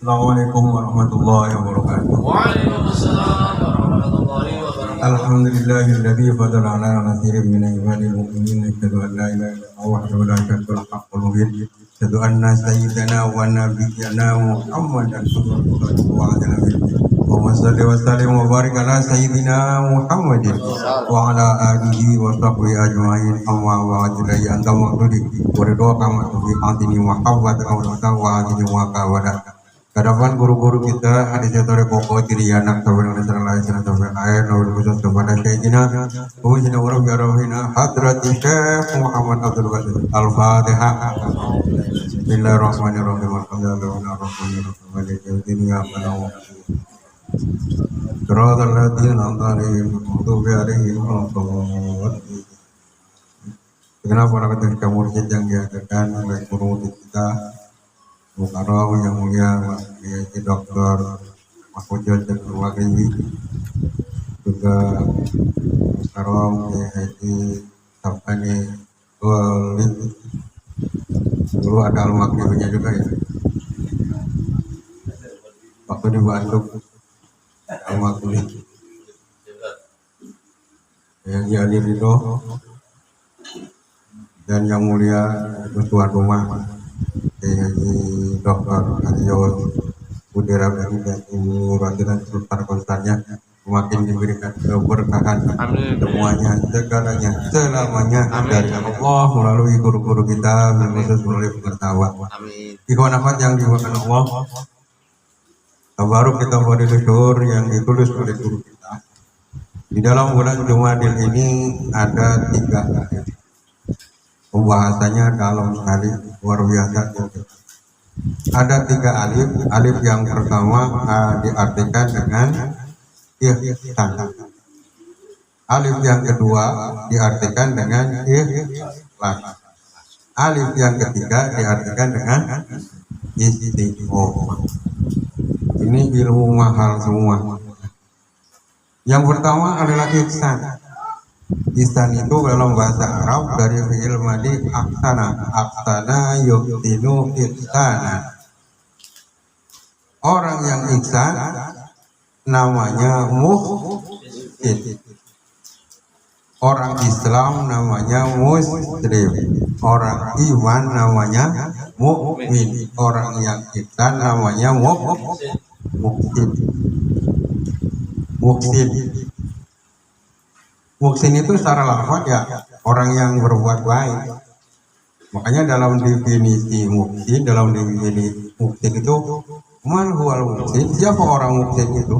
Assalamualaikum warahmatullahi wabarakatuh. Waalaikumsalam warahmatullahi wabarakatuh. Alhamdulillahilladzi fadala ala katsirin min ibadil mu'minin asyhadu an la ilaha illallah wahdahu la syarika lahu haqqul mubin asyhadu anna sayyidana wa nabiyyana Muhammadan sallallahu alaihi wasallam Allahumma shalli wa sallim wa barik ala sayyidina Muhammadin wa ala alihi wa sahbihi ajma'in amma ba'du la anta maqdudi wa ridwa kama fi atini wa hawwa wa atini wa kawada. Hadapan guru-guru kita hadis tore pokok diri anak tawen sallallahu alaihi wasallam ayat nabi khusus kepada sayyidina wa inna wa rabbina hadrati Syekh Muhammad Abdul Qadir Al-Fatihah. Bismillahirrahmanirrahim. Alhamdulillahirabbil Qiratul ladzina anzalihim maghdubi alaihim waladdallin. Kenapa para ketua mursyid yang diadakan oleh guru kita Mukarram yang mulia Yaitu Dr. Mahfud dan keluarga ini juga Mukarram Yaitu Sabani Walid dulu ada al-makribnya juga ya waktu di Bandung al-makrib yang jadi Ridho dan yang mulia tuan rumah Haji Dr. Aryo Budera dan Ibu Rajulan Sultan Konstannya semakin diberikan keberkahan semuanya segalanya selamanya dari Allah melalui guru-guru kita khusus melalui pengetahuan. Ikhwan akhwat yang dimuliakan Allah, tabaruk kita pada syukur yang ditulis oleh guru kita. Di dalam bulan Jumadil ini ada 3 ayat. Pembahasannya dalam sekali luar biasa. Ada 3 alif. Alif yang pertama diartikan dengan ihsan. Alif yang kedua diartikan dengan ikhlas. Alif yang ketiga diartikan dengan istiqomah. Ini ilmu mahal semua. Yang pertama adalah ihsan. Ihsan itu dalam bahasa Arab dari fi'il madi aksana yuhtinu ihsana. Orang yang ihsan namanya muhsin. Orang Islam namanya muslim. Orang iman namanya mukmin. Orang yang ihsan namanya muhsin. Muhsin itu secara lafaz ya orang yang berbuat baik. Makanya dalam definisi muhsin, dalam definisi muhsin itu man huwal muhsin, siapa orang muhsin itu?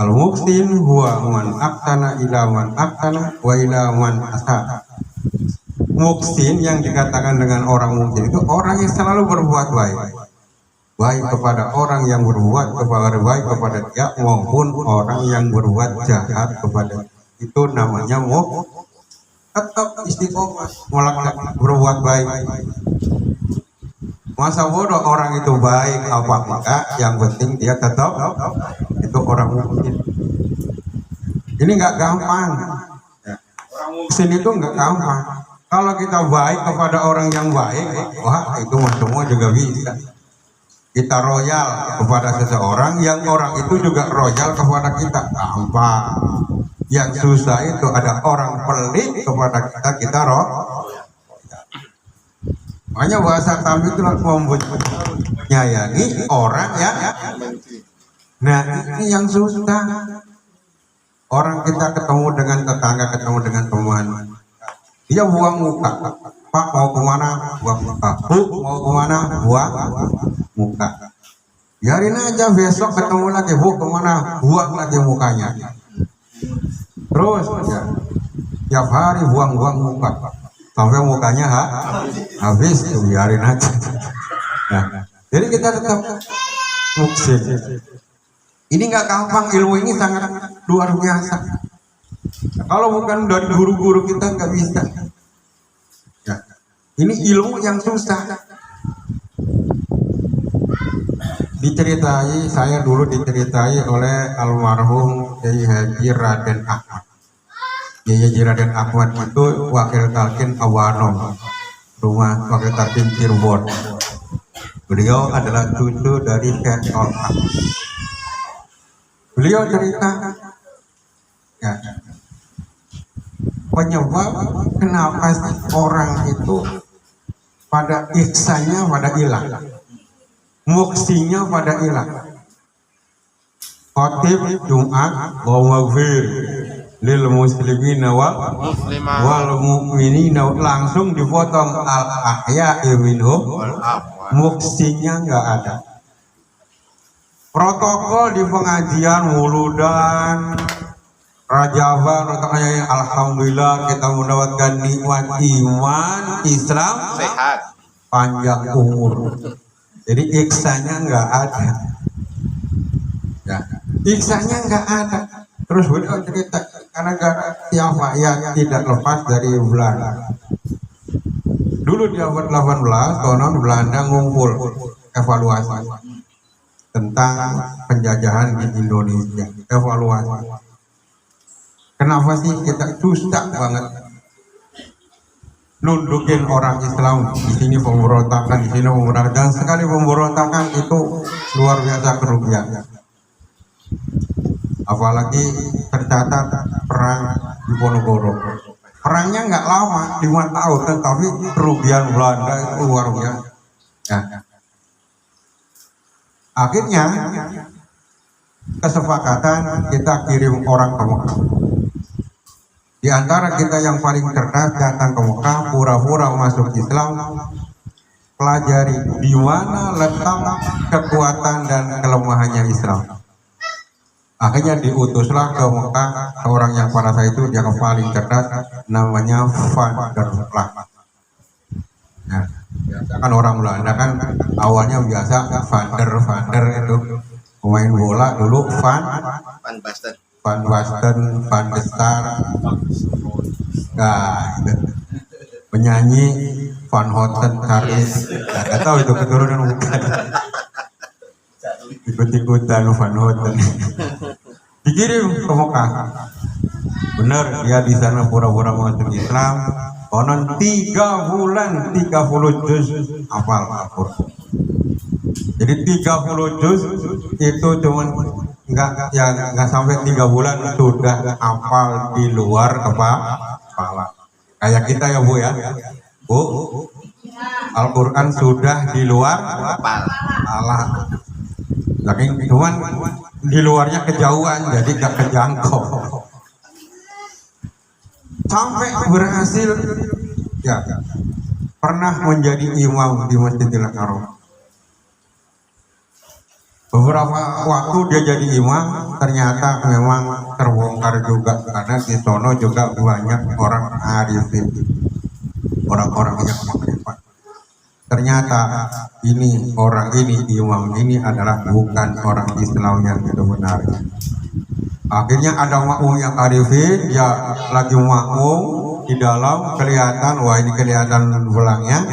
Al muhsin huwa man aqtana ila man aqtana wa ila man asa. Muhsin yang dikatakan dengan orang muhsin itu orang yang selalu berbuat baik. Baik kepada orang yang berbuat baik kepada dia maupun orang yang berbuat jahat kepada itu namanya tetap istiqomah melakukan berbuat baik. Masa bodoh orang itu baik apa enggak, yang penting dia tetap itu orang mukmin. Ini enggak gampang. Sini itu enggak gampang. Kalau kita baik kepada orang yang baik, wah itu semua juga bisa. Kita royal kepada seseorang, yang orang itu juga royal kepada kita. Gampang. Yang susah itu ada orang pelit kepada kita, kita royal. Makanya bahasa kami itu menyayangi orang ya. Nah ini yang susah. Orang kita ketemu dengan tetangga, ketemu dengan teman, dia buang muka. Pak mau kemana? Buang muka. Bu mau kemana? Buang muka. Biarin aja, besok ketemu lagi. Bu kemana? Buang lagi mukanya. Terus ya, tiap hari buang-buang muka sampai mukanya habis. Tuh, biarin aja. Nah, jadi kita tetap muksin. Ini nggak gampang, ilmu ini sangat luar biasa. Nah, kalau bukan dari guru-guru kita nggak bisa. Ini ilmu yang susah. Saya dulu diceritai oleh almarhum Kiai Haji Raden Ahmad. Kiai Haji Raden Ahmad itu wakil talqin Awanom, rumah wakil talqin Cirebon. Beliau adalah cucu dari Syekh Tolha. Beliau cerita, ya, penyebab kenapa sih orang itu pada ihsannya pada hilang, muksinya pada hilang. Khotib Jumat wawafir lil muslimina wal mu'minina, langsung dipotong al ahya minhum, muksinya nggak ada. Protokol di pengajian wuludan rajaban, alhamdulillah kita mendapatkan nikmat iman Islam Sehat. panjang umur. Jadi ihsannya nggak ada, ya, ihsannya nggak ada. Terus beliau cerita, karena siapa yang tidak lepas dari Belanda. Dulu di abad 18 konon Belanda ngumpul evaluasi tentang penjajahan di Indonesia. Evaluasi, kenapa sih kita susah banget nundukin orang Islam? Di sini pemberontakan, di sini pemberontakan, dan sekali pemberontakan itu luar biasa kerugian. Apalagi tercatat perang di Ponorogo. Perangnya nggak lama, 5 tahun, tetapi kerugian Belanda itu luar biasa. Ya. Akhirnya kesepakatan kita kirim orang ke Mekah. Di antara kita yang paling cerdas datang ke Mekah, pura-pura masuk Islam, pelajari di mana letak kekuatan dan kelemahannya Islam. Akhirnya diutuslah ke Mekah seorang yang pada saat itu dia paling cerdas, namanya Van der Plas. Nah, kan orang Belanda kan awalnya biasa Van der itu pemain bola dulu, Van Basten, Van de Sar, nah, penyanyi Van Houten, Charles, nggak tahu itu keturunan bukan, ikut-ikutan Van Houten. Dikirim ke Mekah. Benar, dia di sana pura-pura masuk Islam. Konon 3 bulan 30 juz hafal Al-Qur'an. Jadi 30 juz itu cuman nggak sampai 3 bulan sudah hafal di luar kepala. Kayak kita ya Bu ya. Bu, Al-Qur'an sudah di luar kepala. Tapi cuman di luarnya kejauhan, jadi gak kejangkau. Sampai berhasil, ya, pernah menjadi imam di Masjidil Haram. Beberapa waktu dia jadi imam, ternyata memang terbongkar juga, karena di sono juga banyak orang arifin, orang-orang yang makrifat. Ternyata ini orang ini, imam ini adalah bukan orang Islam yang sebenarnya. Akhirnya ada makmum yang arifin, dia lagi makmum di dalam, kelihatan, wah ini kelihatan belangnya,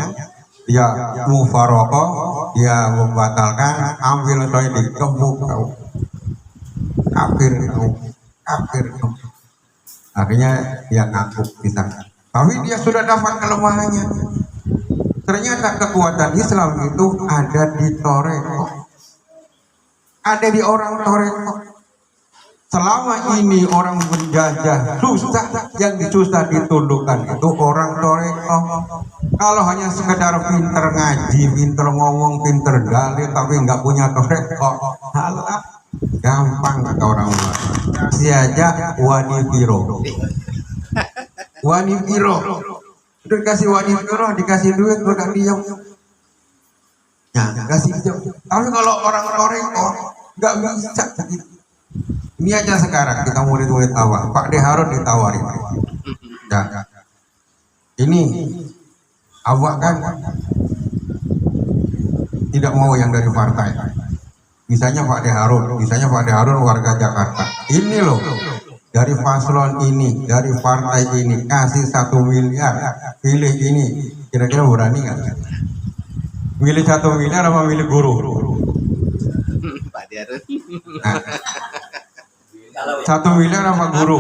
dia mufarokoh, dia membatalkan, ambil saya dikebuk, kafir. Akhirnya dia ngaku di sana. Tapi dia sudah dapat kelemahannya. Ternyata kekuatan Islam itu ada di Toreko, ada di orang Toreko. Selama ini orang penjajah susah, yang susah ditundukkan itu orang Toreko. Kalau hanya sekedar pinter ngaji, pinter ngomong, pinter dalil, tapi nggak punya Toreko, halah, gampang kata orang tua. Siaja wanifiro. Udah dikasih wanita, dikasih duit, udah diam. Ya, kasih diam. Tapi kalau orang Toreko nggak bisa. Ini aja sekarang kita murid-murid awal, Pak De Harun ditawarin. Ya, ini awak kan tidak mau yang dari partai. Misalnya Pak De Harun warga Jakarta. Ini loh, dari paslon ini, dari partai ini, kasih 1 miliar, pilih ini, kira-kira berani nggak? Milih 1 miliar apa milih guru? Pak Darun. Nah, 1 miliar apa guru?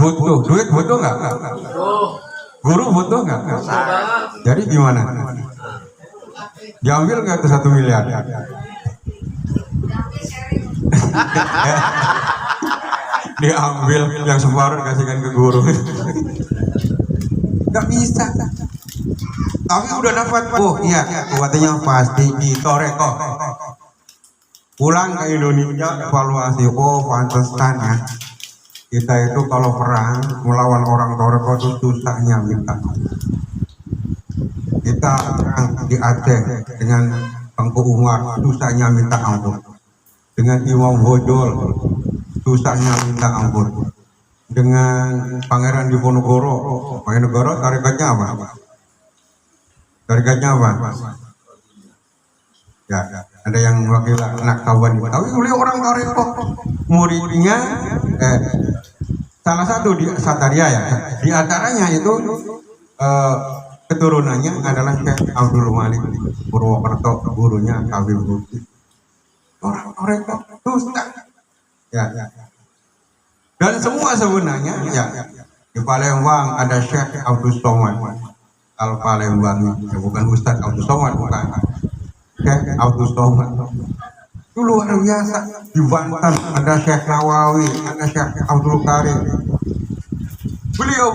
Butuh duit, butuh nggak? Tuh, Guru butuh nggak? banget. Jadi gimana? Diambil nggak tuh 1 miliar? Diambil yang separuh kasihkan ke guru. Nggak bisa. Tapi udah dapat. Oh iya, katanya pasti ditoreko. Pulang ke Indonesia evaluasi. Oh pantesan ya. Kita itu kalau perang melawan orang Toreko itu susahnya minta. Kita perang di Aceh dengan Tengku Umar susahnya minta ampun. Dengan Imam Bojol susahnya minta ampun. Dengan Pangeran Diponegoro, tarikatnya apa? Tarikatnya apa? Ya, ada yang wakil anak kawan. Tapi beliau orang Toreko, muridnya salah satu di Sataria ya. Di antaranya itu keturunannya adalah Syekh Abdul Malik Purwokerto, gurunya Habib Ruki. Orang Toreko dusta. Ya. Dan semua sebenarnya ya di Palembang ada Syekh Abdul Somad. Al Palembang ya, bukan Ustadz Abdul Somad, bukan. Syekh Abdul Somad. Itu luar biasa. Di Banten ada Syekh Nawawi, ada Syekh Abdul Karim. Beliau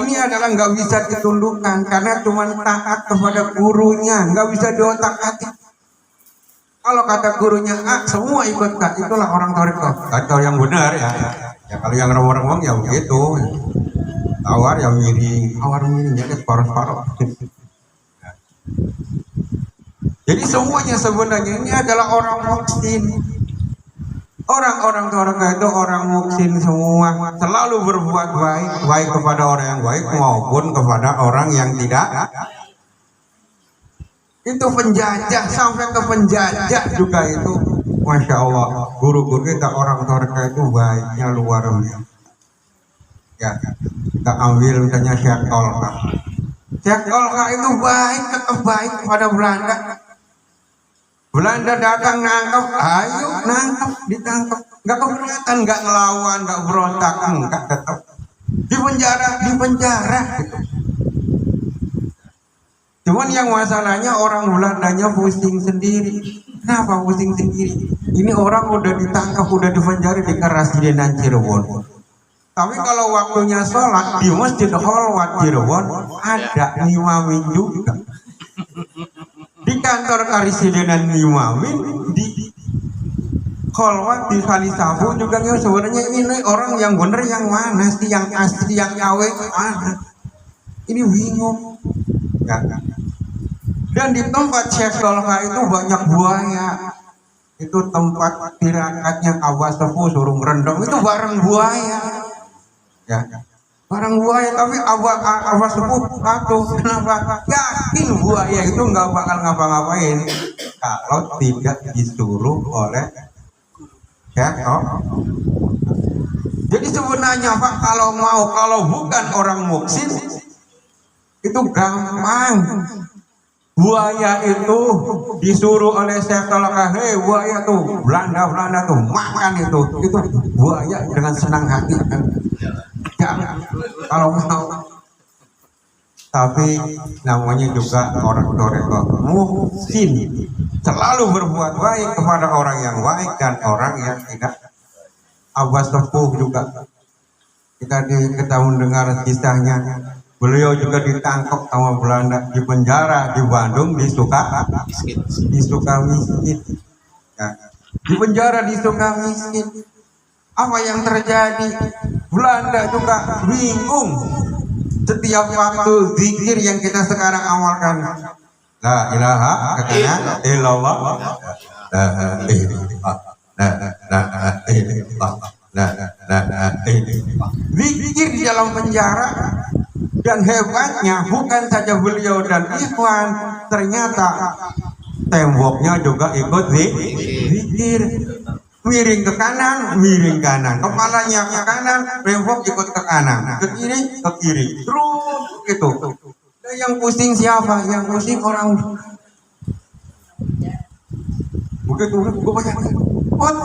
ini adalah nggak bisa ditundukkan karena cuma taat kepada gurunya, nggak bisa diotak-atik. Kalau kata gurunya A, semua ikut K, itulah orang Toreko. Kata yang benar ya. Ya kalau yang remong-remong ya begitu. Tawar yang miring, jadi separuh-separuh. Jadi semuanya sebenarnya ini adalah orang muksin. Orang-orang Toreko itu orang muksin semua, selalu berbuat baik kepada orang yang baik maupun kepada orang yang tidak. Itu penjajah, sampai ke penjajah juga itu. Masya Allah, guru-guru kita orang Toreko itu baiknya luar biasa. Ya, kita ambil misalnya Syekh Tolka. Syekh Tolka itu baik kepada Belanda. Belanda datang nangkep, ayo nangkep, ditangkep. Nggak keberatan, nggak ngelawan, nggak berontak, enggak tetap. Di penjara gitu. Cuman yang masalahnya orang Belandanya pusing sendiri. Kenapa pusing sendiri? Ini orang udah ditangkap, udah dipenjara di Karasidenan Cirebon. Tapi kalau waktunya sholat di Masjid Kholwat Cirebon ada imamin juga. Di kantor Karasidenan imamin di Kholwat di Kalisabu juga sebenarnya ini orang yang bener yang mana sih, yang asli, yang KW mana? Ini bingung. Ya. Dan di tempat Syekh Tolka itu banyak buaya. Itu tempat tirakatnya Abah Sepuh suruh ngerendam itu bareng buaya. Ya, bareng buaya. Tapi Abah Sepuh satu, kenapa? Yakin buaya itu nggak bakal ngapa-ngapain kalau tidak disuruh oleh Syekh Tolka. Jadi sebenarnya Pak, kalau bukan orang muksin itu gampang. Buaya itu disuruh oleh Syekh Tolka, hei buaya tuh, Belanda tuh makan itu buaya dengan senang hati kan. Jangan kalau mau. Tapi namanya juga orang Toreko muhsin, selalu berbuat baik kepada orang yang baik dan orang yang tidak. Abah Sepuh juga kita mendengar kisahnya. Beliau juga ditangkap sama Belanda, di penjara di Bandung, di Sukamiskin. Ya. Di penjara di Sukamiskin. Apa yang terjadi? Belanda juga bingung. Setiap waktu zikir yang kita sekarang amalkan, la ilaha illallah, la ilaha illallah, la ilaha illallah. Zikir di dalam penjara. Dan hebatnya bukan saja beliau dan ikhwan, ternyata temboknya juga ikut zikir. Miring ke kanan, kepalanya ke kanan, tembok ikut ke kanan, ke kiri, terus itu. Dan yang pusing siapa? Yang pusing orang. Begitu, gue banyak. What?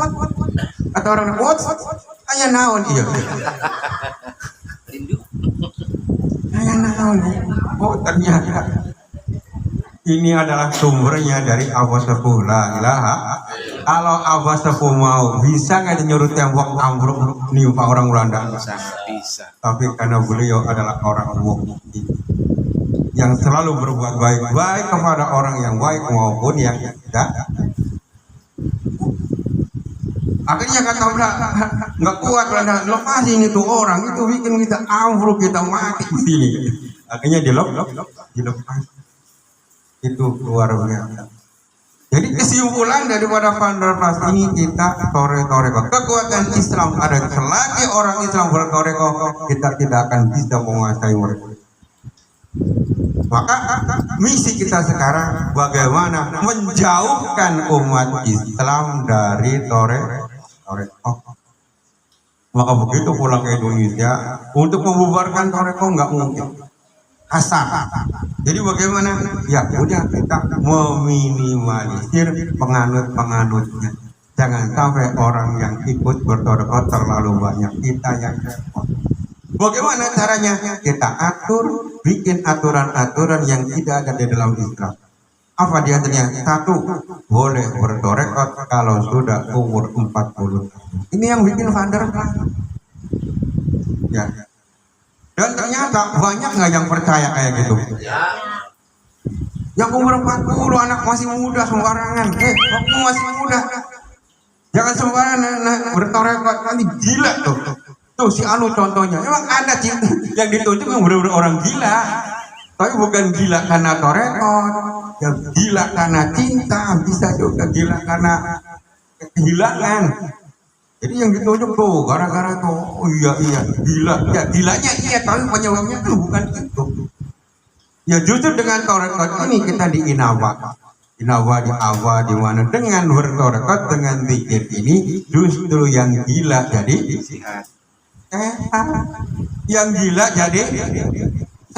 Kata orang, what? Hanya naon iya. Oh ternyata ini adalah sumbernya dari Abah Sepuh. La ilaha. Kalau Abah Sepuh mau bisa nggak nyuruh tembok ambruk nimpa orang Belanda? Sangat bisa. Tapi karena beliau adalah orang mukmin yang selalu berbuat baik kepada orang yang baik maupun yang tidak. Akhirnya kata udah nggak kuat Belanda, lepasin itu orang itu bikin kita ambruk, kita mati di sini. Akhirnya dilepas. Itu luar biasa. Jadi kesimpulan daripada Vanderplas ini kita toreko. Kekuatan Islam ada selagi orang Islam bertoreko, kita tidak akan bisa menguasai mereka. Maka misi kita sekarang bagaimana menjauhkan umat Islam dari toreko. Maka begitu pulang ke Indonesia untuk membubarkan toreko nggak mungkin. Asal. Jadi bagaimana? Ya udah kita meminimalisir penganut-penganutnya. Jangan sampai orang yang ikut bertoreko terlalu banyak, kita yang repot. Bagaimana caranya? Kita atur, bikin aturan-aturan yang tidak ada di dalam Islam. Apa diaturnya? Satu, boleh bertoreko kalau sudah umur 40 tahun. Ini yang bikin Vanderplas. Ya. Dan ternyata banyak nggak yang percaya kayak gitu. Ya. Yang umur 40 anak masih muda sembarangan. Waktu masih muda. Jangan sembarangan bertoreko, nanti gila tuh. Tuh si Anu contohnya. Emang ada yang ditunjuk yang benar-benar orang gila. Tapi bukan gila karena toreko. Yang gila karena cinta, bisa juga gila karena kehilangan. Jadi yang ditunjuk tuh gara-gara tuh, oh iya gila, ya gilanya iya, tapi penyebabnya tuh bukan itu. Ya justru dengan toreko ini kita di Inawa di Awa, di mana dengan bertoreko dengan zikir ini justru yang gila jadi sehat. Yang gila jadi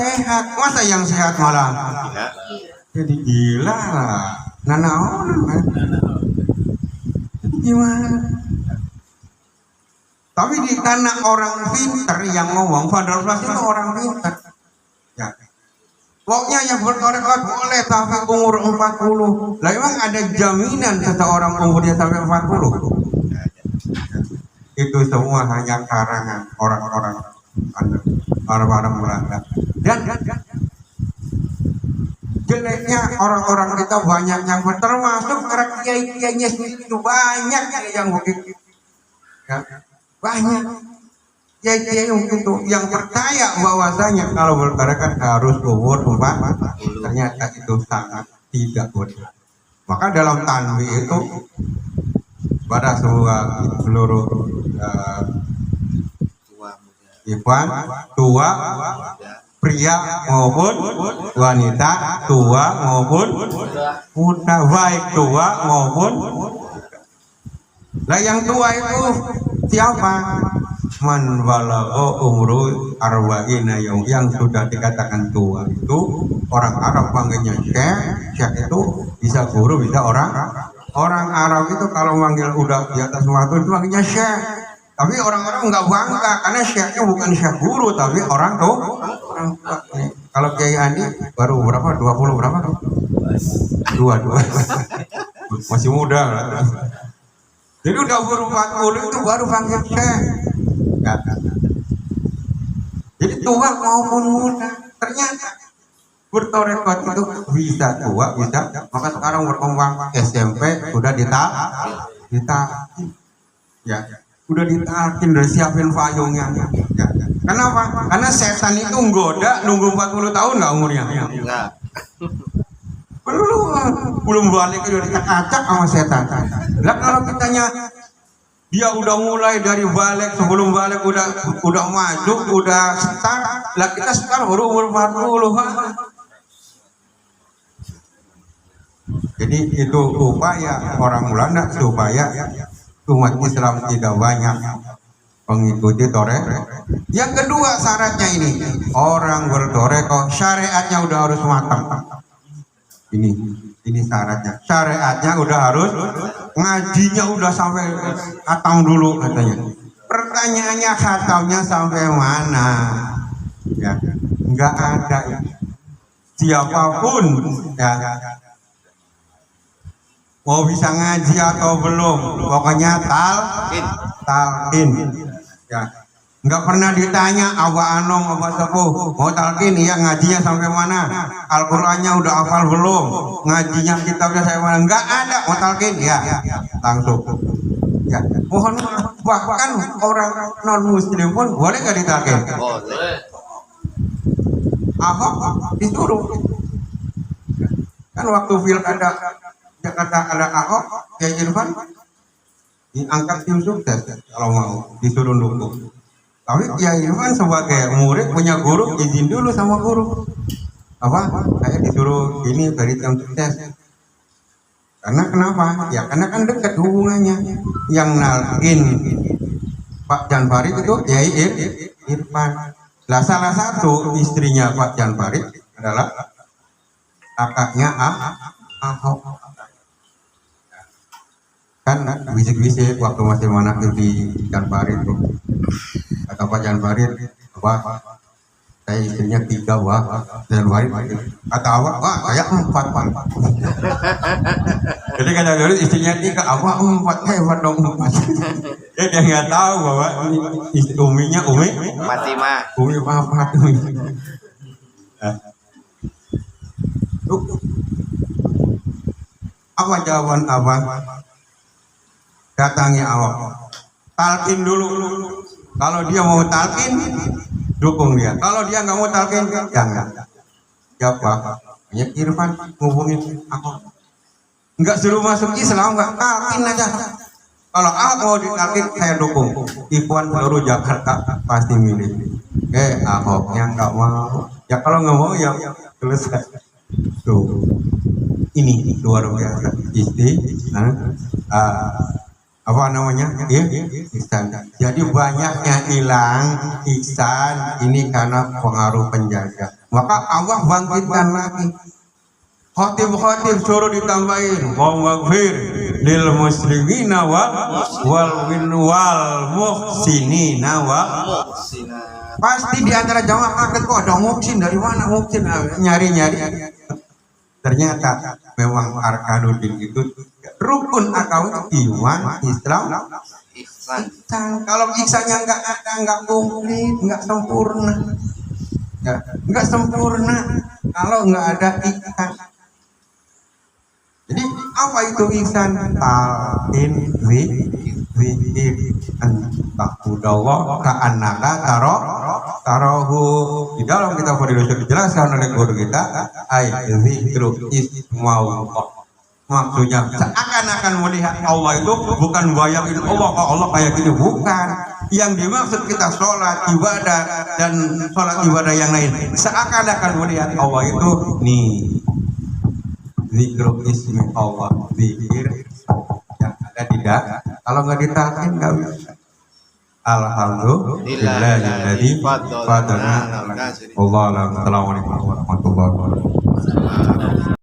sehat. Masa yang sehat malah jadi gila lah. Gimana? Tapi karena orang pinter yang ngomong, Vanderplas itu orang pinter. Ya. Pokoknya yang bertoreko boleh tapi umur 40. Lah emang ada jaminan seseorang umurnya sampai 40? Itu semua hanya karangan orang-orang Belanda. Dan jeleknya orang-orang kita banyak yang termasuk para kiai-kiainya itu banyak yang begitu. Ya. Banyak kiai-kiai itu yang percaya bahwasanya kalau bertoreko harus umur 40. Ternyata itu sangat tidak benar. Maka dalam tanbih itu pada seluruh ikhwan tua, pria maupun wanita, tua maupun muda, baik tua maupun lah yang tua itu siapa? Man balagha umru arba'ina yang sudah dikatakan tua itu orang Arab panggilnya syekh itu bisa guru bisa orang Arab itu kalau manggil udah di atas waktu itu panggilnya syekh. Tapi orang-orang nggak bangga karena syekhnya bukan syekh guru tapi orang tua. Kalau Kiai Andi baru berapa? 20 berapa? 22 masih muda. Jadi udah umur 40 itu baru panggil syekh. Jadi tua maupun muda ternyata bertoreko itu bisa tua bisa. Maka sekarang berkembang SMP sudah ditaatin. Ya, udah ditaatin, udah siapin payungnya. Ya. Kenapa? Karena setan itu nggoda nunggu 40 tahun nggak umurnya? Enggak. Belum balik udah dicak-acak sama setan. Lah kalau kitanya dia udah mulai dari balik, sebelum balik udah maju, udah start, lah kita sekarang baru umur 40. Jadi itu upaya orang Belanda supaya umat Islam tidak banyak mengikuti toreko. Yang kedua syaratnya ini, orang bertoreko syariatnya udah harus matang. Ini syaratnya. Syariatnya udah harus, ngajinya udah sampai khatam dulu katanya. Pertanyaannya khatamnya sampai mana? Ya, nggak ada siapapun ya mau bisa ngaji atau belum, pokoknya talqin ya. Nggak pernah ditanya Abah Anom, Abah Sepuh mau talqin, iya ngajinya sampai mana, Al-Qur'annya udah hafal belum, ngajinya kitabnya sampai mana, nggak ada. Mau talqin ya langsung ya. Mohon maaf, bahkan orang non muslim pun boleh nggak ditalqin? Boleh. Ahok disuruh kan waktu pilkada Jakarta ada Ahok, Kiai Irfan diangkat tim sukses kalau mau disuruh dukung. Tapi Kiai Irfan sebagai murid punya guru, izin dulu sama guru. Apa? Saya disuruh ini dari tim sukses. Karena kenapa? Ya karena kan dekat hubungannya. Yang nalkin Pak Jan Farid itu Kiai Irfan. Lah salah satu istrinya Pak Jan Farid adalah kakaknya Ahok. Kan bisik-bisik waktu masih manakib di Jan Farid tuh. Kata Pak Jan Farid, wah saya istrinya 3 wah. Jan Farid kata awak, wah saya 4 Pak. Jadi kata dulu istrinya 3, awak 4, hebat dong 4. Dia nggak tahu bahwa uminya Fatimah. Umi papa apa jawaban abang? Datangi awak, talqin dulu. Kalau dia mau talqin, dukung dia. Kalau dia nggak mau talqin, jangan. Siapa? Ya Irfan ngubungin aku. Nggak suruh masuk Islam, nggak, talqin aja. Kalau Ahok mau ditalqin, saya dukung. Ikhwan seluruh Jakarta pasti milih. Ahoknya nggak mau. Ya kalau nggak mau ya selesai. Tuh, ini luar biasa. Apa namanya? Ihsan. Jadi banyaknya hilang ihsan ini karena pengaruh penjaga. Maka Allah bangkitkan lagi. Khotib suruh ditambahin waghfir lil muslimina wal muhsinina pasti di antara jamaah kaget kok ada muhsin, dari mana muhsin, nyari-nyari ternyata memang arkanuddin itu rukun akal iman Islam ihsan. Kalau ihsannya nggak ada, nggak komplit, nggak sempurna ya, nggak sempurna kalau nggak ada ihsan. Jadi apa itu ihsan? Talqin zikir antaqudallah ka'annaka tarahu. Di dalam kitab Fadilus dijelaskan oleh guru kita, zikru ismaullah. Maksudnya seakan-akan melihat Allah itu bukan bayangin Allah kayak gitu, bukan. Yang dimaksud kita sholat ibadah dan sholat ibadah yang lain, seakan-akan melihat Allah itu nih. Zikru ismi Allah, zikir yang ada tidak. Kalau nggak ditalqin nggak bisa. Alhamdulillahilladzi fadlana. Assalamualaikum warahmatullahi wabarakatuh.